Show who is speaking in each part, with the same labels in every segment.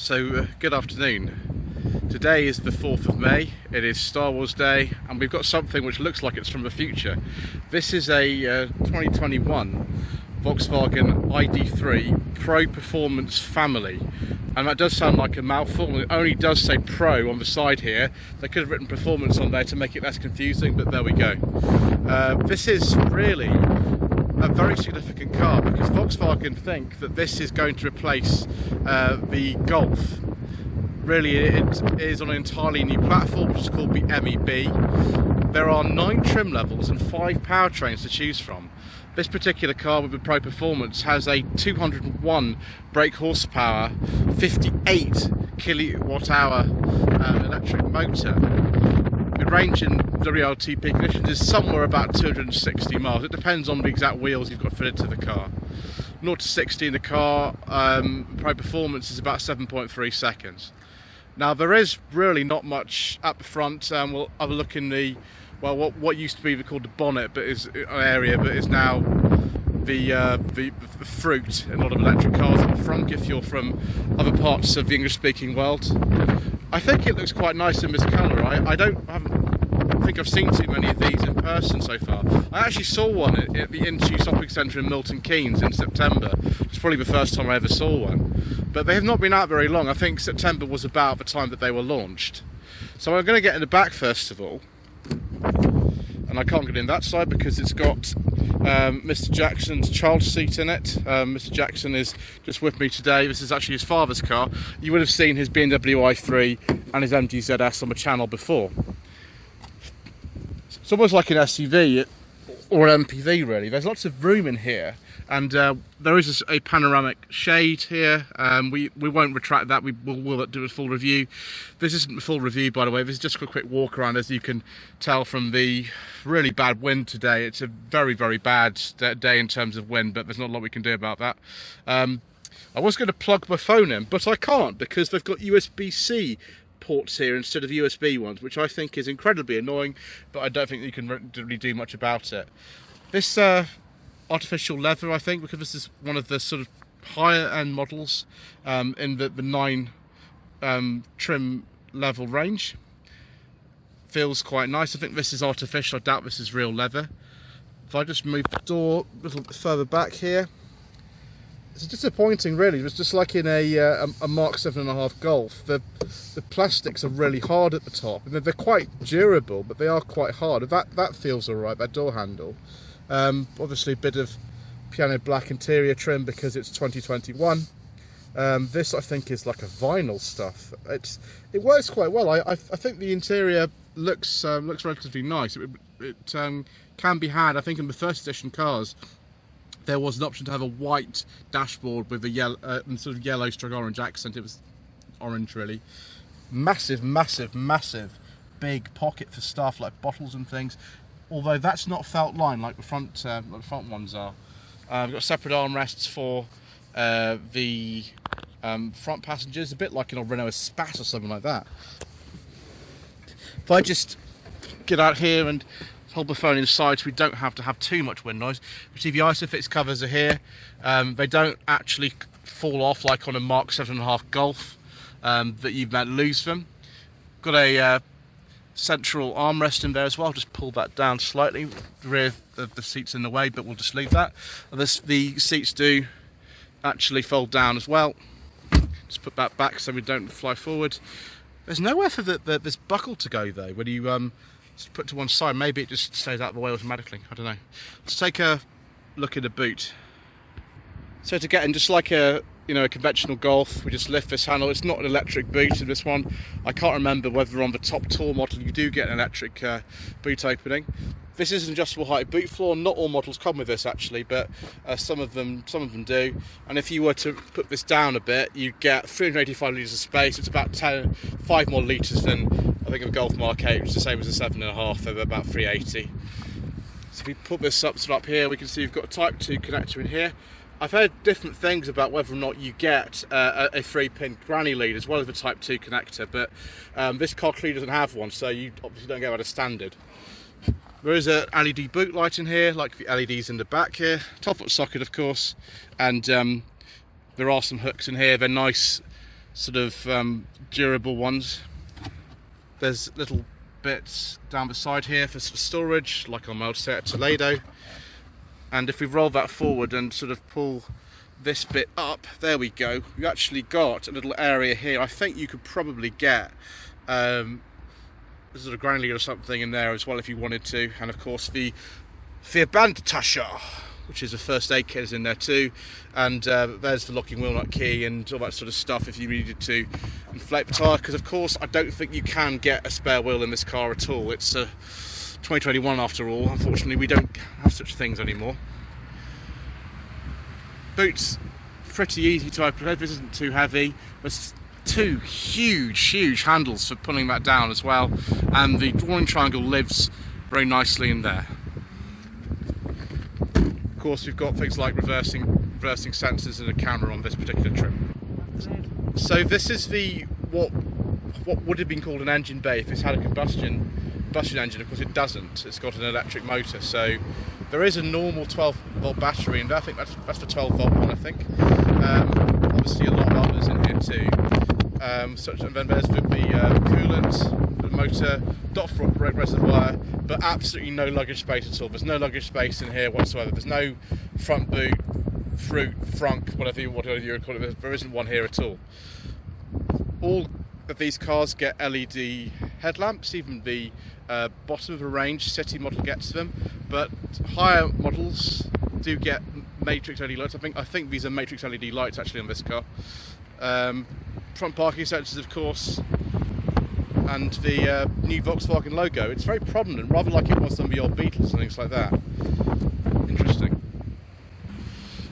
Speaker 1: Good afternoon. Today is the 4th of May, it is Star Wars Day, and we've got something which looks like it's from the future. This is a 2021 Volkswagen ID.3 Pro Performance Family, and that does sound like a mouthful. It only does say Pro on the side here. They could have written Performance on there to make it less confusing, but there we go. This is really a very significant car because Volkswagen think that this is going to replace the Golf. Really, it is on an entirely new platform, which is called the MEB. There are 9 trim levels and 5 powertrains to choose from. This particular car with the Pro Performance has a 201 brake horsepower, 58 kilowatt hour electric motor. The range in WLTP conditions is somewhere about 260 miles. It depends on the exact wheels you've got fitted to the car. 0 to 60 in the car, Pro Performance is about 7.3 seconds. Now there is really not much at the front. We'll have a look in the, well, what used to be called the bonnet, but is an area, but is now the fruit in a lot of electric cars at the front if you're from other parts of the English-speaking world. I think it looks quite nice in this colour. I don't think I've seen too many of these in person so far. I actually saw one at the Intu shopping centre in Milton Keynes in September. It's probably the first time I ever saw one. But they have not been out very long. I think September was about the time that they were launched. So I'm going to get in the back first of all. And I can't get in that side because it's got Mr. Jackson's child seat in it. Mr. Jackson is just with me today. This is actually his father's car. You would have seen his BMW i3 and his MG ZS on the channel before. It's almost like an SUV or an MPV really. There's lots of room in here, and there is a panoramic shade here. We won't retract that. We'll do a full review. This isn't a full review, by the way. This is just a quick walk around. As you can tell from the really bad wind today, it's a very, very bad day in terms of wind, but there's not a lot we can do about that. I was going to plug my phone in, but I can't because they've got USB-C ports here instead of USB ones, which I think is incredibly annoying, but I don't think you can really do much about it. This artificial leather, I think, because this is one of the sort of higher end models in the 9 trim level range. Feels quite nice. I think this is artificial. I doubt this is real leather. If I just move the door a little bit further back here, it's disappointing really. It's just like in a Mark 7.5 Golf. The plastics are really hard at the top. I mean, they're quite durable, but they are quite hard. That feels alright, that door handle. Obviously a bit of piano black interior trim because it's 2021. This I think is like a vinyl stuff. It works quite well. I think the interior looks relatively nice. It can be had. I think in the first edition cars there was an option to have a white dashboard with a yellow, sort of yellow stroke orange accent. It was orange really. Massive, massive, massive big pocket for stuff like bottles and things. Although that's not felt line like the front ones are. We've got separate armrests for the front passengers, a bit like an old Renault Espace or something like that. If I just get out here and hold the phone inside so we don't have to have too much wind noise. You see the Isofix covers are here. They don't actually fall off like on a Mark 7.5 Golf that you might lose them. Got a central armrest in there as well. Just pull that down slightly. The rear of the seat's in the way, but we'll just leave that. And the seats do actually fold down as well. Just put that back so we don't fly forward. There's nowhere for this buckle to go though. When you just put it to one side, maybe it just stays out of the way automatically. I don't know. Let's take a look at the boot. So to get in, just like a conventional Golf, we just lift this handle. It's not an electric boot in this one. I can't remember whether on the top Tour model you do get an electric boot opening. This is an adjustable height boot floor. Not all models come with this actually, but some of them do. And if you were to put this down a bit, you get 385 litres of space. It's about 5 more litres than I think of a Golf Mark 8, which is the same as a 7.5. They're about 380. So if we put this up here, we can see you've got a Type 2 connector in here. I've heard different things about whether or not you get a 3-pin granny lead as well as a Type 2 connector, but this car clearly doesn't have one, so you obviously don't get that as standard. There is a LED boot light in here, like the LEDs in the back here. Top up socket, of course, and there are some hooks in here. They're nice sort of durable ones. There's little bits down the side here for storage, like on my old Seat Toledo. And if we roll that forward and sort of pull this bit up, there we go. We've actually got a little area here. I think you could probably get sort of granule or something in there as well if you wanted to. And of course the Bandatasher, which is a first aid kit, is in there too. And there's the locking wheel nut key and all that sort of stuff if you needed to inflate the tyre, because of course I don't think you can get a spare wheel in this car at all. It's 2021 after all. Unfortunately we don't have such things anymore. Boots, pretty easy to open. This isn't too heavy. There's two huge handles for pulling that down as well, and the drawing triangle lives very nicely in there. Of course we've got things like reversing sensors and a camera on this particular trim. So this is the what would have been called an engine bay if it's had a combustion engine. Of course it doesn't. It's got an electric motor, so there is a normal 12-volt battery, and I think that's the 12-volt one, I think. Obviously a lot of others in here too. And then there's the coolant, the motor, dot brake reservoir, but absolutely no luggage space at all. There's no luggage space in here whatsoever. There's no front boot, frunk, whatever you call it. There isn't one here at all. All of these cars get LED headlamps, even the bottom of the range city model gets them, but higher models do get matrix LED lights. I think these are matrix LED lights actually on this car. Front parking sensors, of course, and the new Volkswagen logo. It's very prominent, rather like it was on the old Beetles and things like that. Interesting.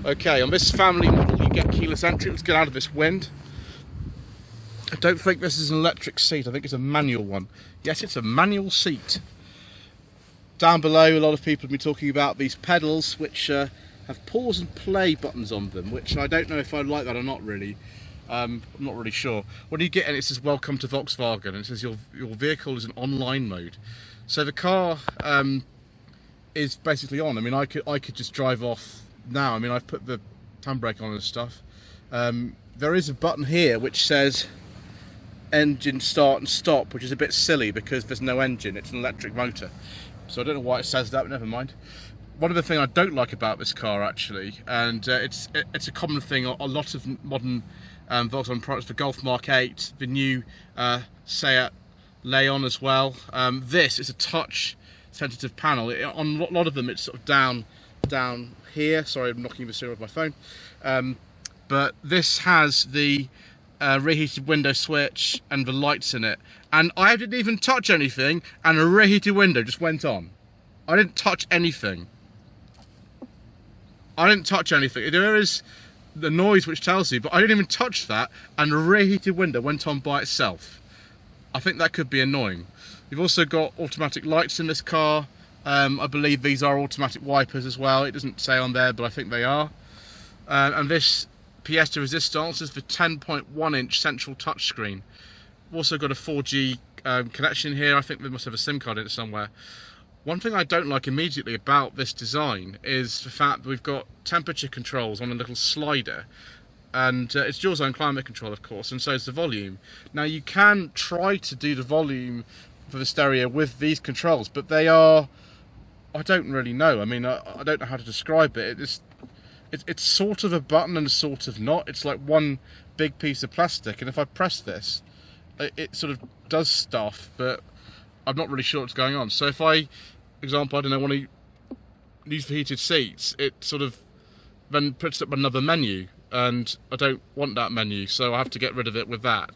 Speaker 1: Okay, on this family model you get keyless entry. Let's get out of this wind. I don't think this is an electric seat. I think it's a manual one. Yes, it's a manual seat. Down below, a lot of people have been talking about these pedals, which have pause and play buttons on them, which I don't know if I like that or not really. I'm not really sure. What do you get? And it says welcome to Volkswagen, and it says your vehicle is in online mode. So the car is basically on. I mean, I could just drive off now. I mean, I've put the handbrake on and stuff. There is a button here which says engine start and stop, which is a bit silly because there's no engine. It's an electric motor. So I don't know why it says that, but never mind. One of the things I don't like about this car actually, and it's a common thing, a lot of modern Volkswagen products, the Golf Mark 8, the new Seat Leon as well. This is a touch sensitive panel. On a lot of them it's sort of down here. Sorry, I'm knocking the steering with my phone. But this has the reheated window switch and the lights in it. And I didn't even touch anything, and a reheated window just went on. I didn't touch anything. There is the noise which tells you, but I didn't even touch that, and the reheated window went on by itself. I think that could be annoying. You've also got automatic lights in this car. I believe these are automatic wipers as well. It doesn't say on there, but I think they are. And this pièce de résistance is the 10.1-inch central touchscreen. We've also got a 4G connection here. I think they must have a SIM card in it somewhere. One thing I don't like immediately about this design is the fact that we've got temperature controls on a little slider, and it's dual zone climate control of course, and so is the volume. Now you can try to do the volume for the stereo with these controls, but they are, I don't really know. I mean, I don't know how to describe it. It's sort of a button and sort of not. It's like one big piece of plastic, and if I press this, it sort of does stuff, but I'm not really sure what's going on. So if I, for example, I don't know, want to use the heated seats, it sort of then puts up another menu, and I don't want that menu, so I have to get rid of it with that.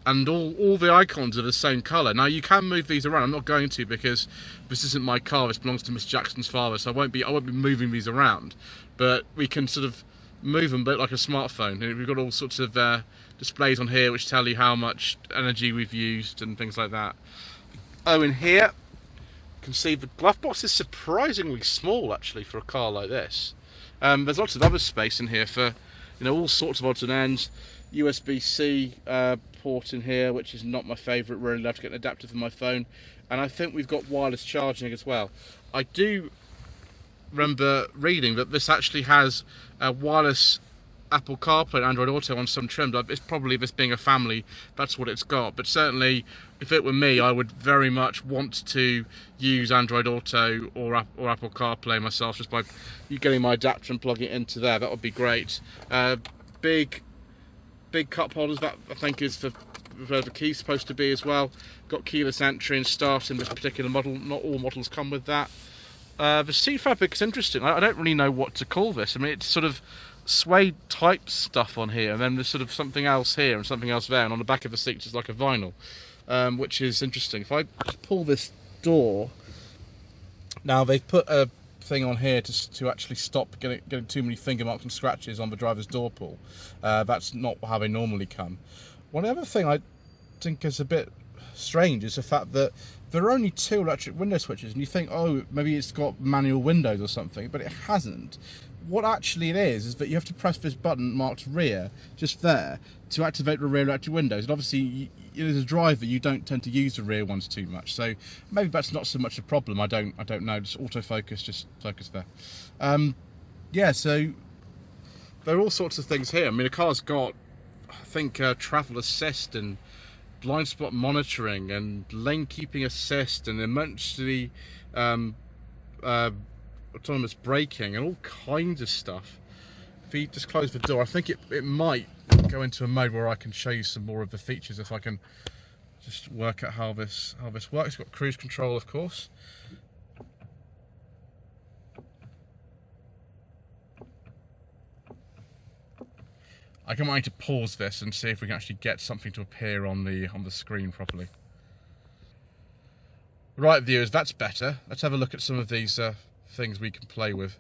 Speaker 1: And all the icons are the same colour. Now you can move these around. I'm not going to, because this isn't my car. This belongs to Miss Jackson's father, so I won't be moving these around. But we can sort of move them a bit like a smartphone. And we've got all sorts of displays on here which tell you how much energy we've used and things like that. Oh, in here you can see the glove box is surprisingly small actually for a car like this. There's lots of other space in here for, you know, all sorts of odds and ends. USB-C port in here, which is not my favourite really. I have to get an adapter for my phone, and I think we've got wireless charging as well. I do remember reading that this actually has a wireless Apple CarPlay and Android Auto on some trim. It's probably, this being a family, that's what it's got. But certainly, if it were me, I would very much want to use Android Auto or Apple CarPlay myself, just by you getting my adapter and plugging it into there. That would be great. Big cup holders, that I think is for where the key's supposed to be as well. Got keyless entry and start in this particular model. Not all models come with that. The seat fabric is interesting. I don't really know what to call this. I mean, it's sort of suede type stuff on here, and then there's sort of something else here and something else there, and on the back of the seat it's like a vinyl, which is interesting. If I pull this door, now they've put a thing on here to actually stop getting too many finger marks and scratches on the driver's door pull. That's not how they normally come. One other thing I think is a bit strange is the fact that there are only 2 electric window switches, and you think, oh, maybe it's got manual windows or something, but it hasn't. What actually it is that you have to press this button marked rear, just there, to activate the rear electric windows. And obviously, as a driver, you don't tend to use the rear ones too much, so maybe that's not so much a problem. I don't know. Just autofocus, just focus there. Yeah, so there are all sorts of things here. I mean, the car's got, I think, travel assist and blind spot monitoring and lane keeping assist and emergency autonomous braking and all kinds of stuff. If you just close the door, I think it might go into a mode where I can show you some more of the features if I can just work out how this works. It's got cruise control, of course. I can want to pause this and see if we can actually get something to appear on the screen properly. Right, viewers, that's better. Let's have a look at some of these things we can play with.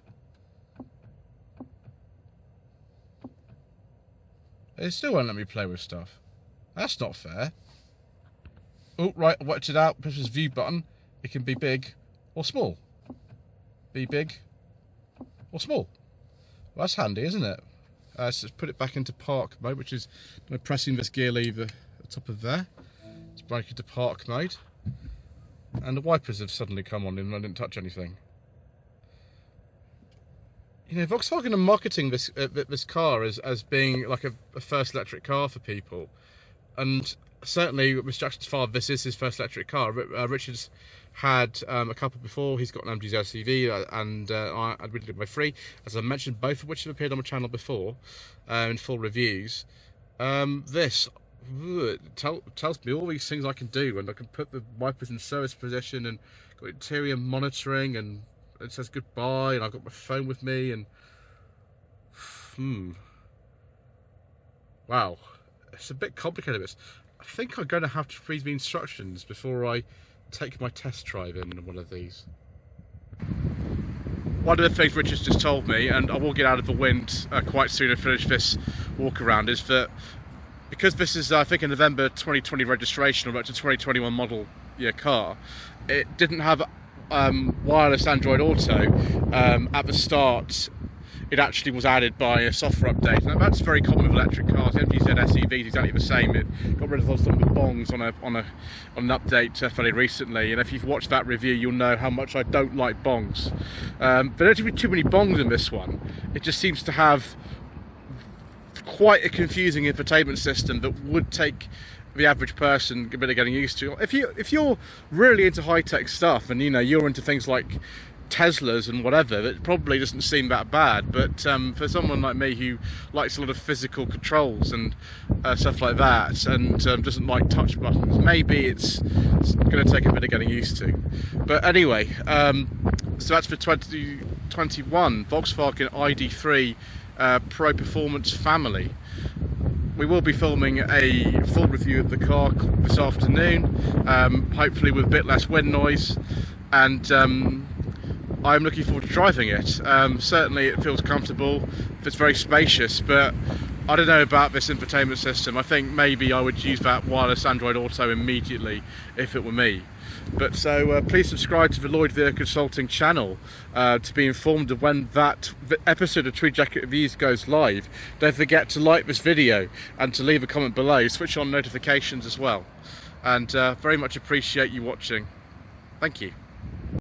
Speaker 1: It still won't let me play with stuff. That's not fair. Oh, right, I worked it out. Push this view button. It can be big or small. Be big or small. Well, that's handy, isn't it? So let's put it back into park mode, which is by pressing this gear lever at the top of there. Let's break into park mode. And the wipers have suddenly come on and I didn't touch anything. You know, Volkswagen are marketing this car as being like a first electric car for people. And certainly, Mr. Jackson's father, this is his first electric car. Richard's had a couple before. He's got an MG's LCV and I admitted it by free. As I mentioned, both of which have appeared on my channel before in full reviews. This tells me all these things I can do, and I can put the wipers in service position, and got interior monitoring, and it says goodbye, and I've got my phone with me, and wow, it's a bit complicated. This, I think I'm going to have to read the instructions before I take my test drive in one of these. One of the things Richard's just told me, and I will get out of the wind quite soon and finish this walk around, is that because this is, I think, a November 2020 registration, or it's a 2021 model year car, it didn't have wireless Android Auto at the start. It actually was added by a software update, and that's very common with electric cars. The MGZ SEV is exactly the same. It got rid of some of the bongs on an update fairly recently, and if you've watched that review, you'll know how much I don't like bongs. But there don't be too many bongs in this one. It just seems to have quite a confusing infotainment system that would take the average person a bit of getting used to. If you're really into high-tech stuff, and you know you're into things like Teslas and whatever, it probably doesn't seem that bad. But for someone like me who likes a lot of physical controls and stuff like that, and doesn't like touch buttons, maybe it's going to take a bit of getting used to. But anyway, so that's for 2021 Volkswagen ID.3 Pro Performance family. We will be filming a full review of the car this afternoon, hopefully with a bit less wind noise, and I'm looking forward to driving it. Certainly it feels comfortable, it's very spacious, but I don't know about this infotainment system. I think maybe I would use that wireless Android Auto immediately if it were me. But so please subscribe to the Lloyd Vehicle Consulting channel to be informed of when that episode of Tweed Jacket Reviews goes live. Don't forget to like this video and to leave a comment below. Switch on notifications as well. And very much appreciate you watching. Thank you.